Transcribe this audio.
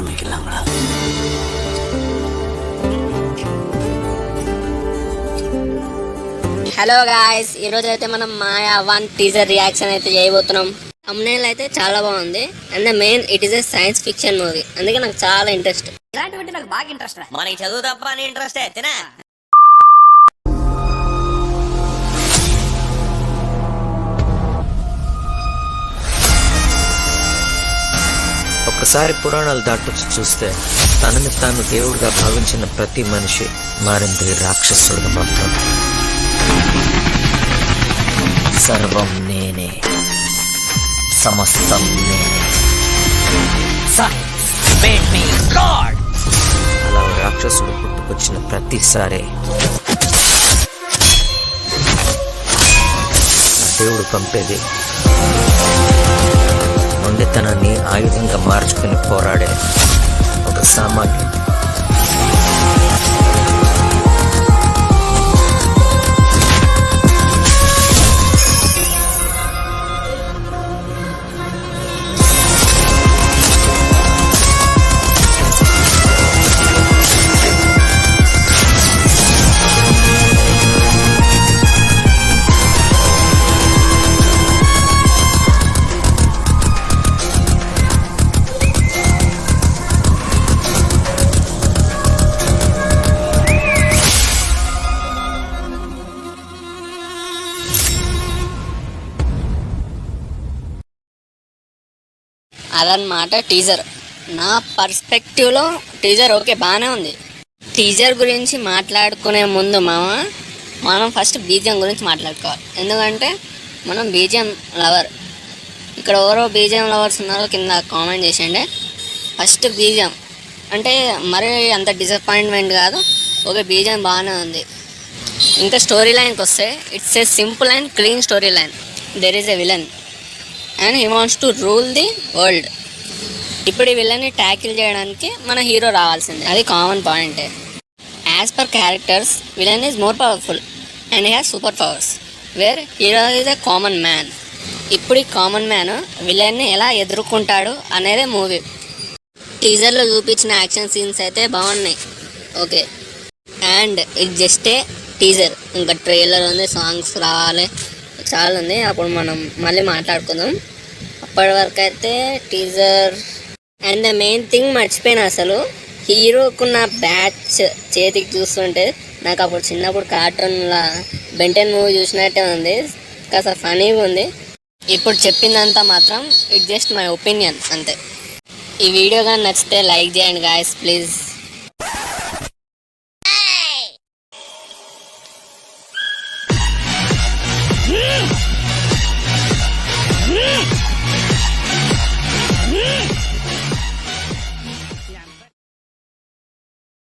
ஆரம்பிக்கலாங்களா? Hello guys, ఈరోజు అయితే మనం మాయా 1 టీజర్ రియాక్షన్ అయితే చేయబోతున్నాం. thumbnail అయితే చాలా బాగుంది. And main it is a science fiction movie, అందుకే నాకు చాలా ఇంట్రెస్ట్. ఇలాంటివంటే నాకు బాగా ఇంట్రెస్ట్. మనకి చదువు తప్ప అని ఇంట్రెస్ట్ తినా. ఒకసారి పురాణాలు దాటొచ్చి చూస్తే తనని తాను దేవుడిగా భావించిన ప్రతి మనిషి మారింది రాక్షసుడిగా మాత్రం. సర్వం నేనే, సమస్తం నేనే, అలా రాక్షసుడు పుట్టుకొచ్చిన ప్రతిసారి దేవుడు పంపేది మొండితనాన్ని ఆయుధంగా మార్చుకుని పోరాడే ఒక సామాన్యుడు. అదనమాట టీజర్. నా పర్స్పెక్టివ్లో టీజర్ ఓకే, బాగానే ఉంది. టీజర్ గురించి మాట్లాడుకునే ముందు మనం ఫస్ట్ బీజిఎం గురించి మాట్లాడుకోవాలి. ఎందుకంటే మనం బీజిఎం లవర్. ఇక్కడ ఎవరో బీజిఎం లవర్స్ ఉన్నారో కింద కామెంట్ చేసేయండి. ఫస్ట్ బీజిఎం అంటే మరీ అంత డిసప్పాయింట్మెంట్ కాదు, ఓకే బీజిఎం బాగానే ఉంది. ఇంకా స్టోరీ లైన్కి వస్తే it's a simple and clean story line. There is a villain and he wants to rule the world. ఇప్పుడు ఈ విలన్ని ట్యాకిల్ చేయడానికి మన హీరో రావాల్సిందే, అది కామన్ పాయింటే. As per characters villain is more powerful and he has super powers, wear hero is a common man. ఇప్పుడు ఈ common man విలన్ని ఎలా ఎదుర్కొంటాడు అనేదే మూవీ. టీజర్లో చూపించిన యాక్షన్ సీన్స్ అయితే బాగున్నాయి, ఓకే. అండ్ ఇది జస్ట్ ఏ టీజర్, ఇంకా ట్రైలర్ ఉంది, సాంగ్స్ రావాలి, చాలా ఉంది. అప్పుడు మనం మళ్ళీ మాట్లాడుకుందాం. అప్పటి వరకు అయితే teaser. And the main thing మర్చిపోయినా, అసలు హీరోకున్న బ్యాచ్ చేతికి చూస్తుంటే నాకు అప్పుడు చిన్నప్పుడు కార్టూన్లా బెంటెన్ మూవీ చూసినట్టే ఉంది, కాస్త ఫనీగా ఉంది. ఇప్పుడు చెప్పిందంతా మాత్రం ఇట్ జస్ట్ మై ఒపీనియన్ అంతే. ఈ వీడియో కానీ నచ్చితే లైక్ చేయండి గాయస్ ప్లీజ్.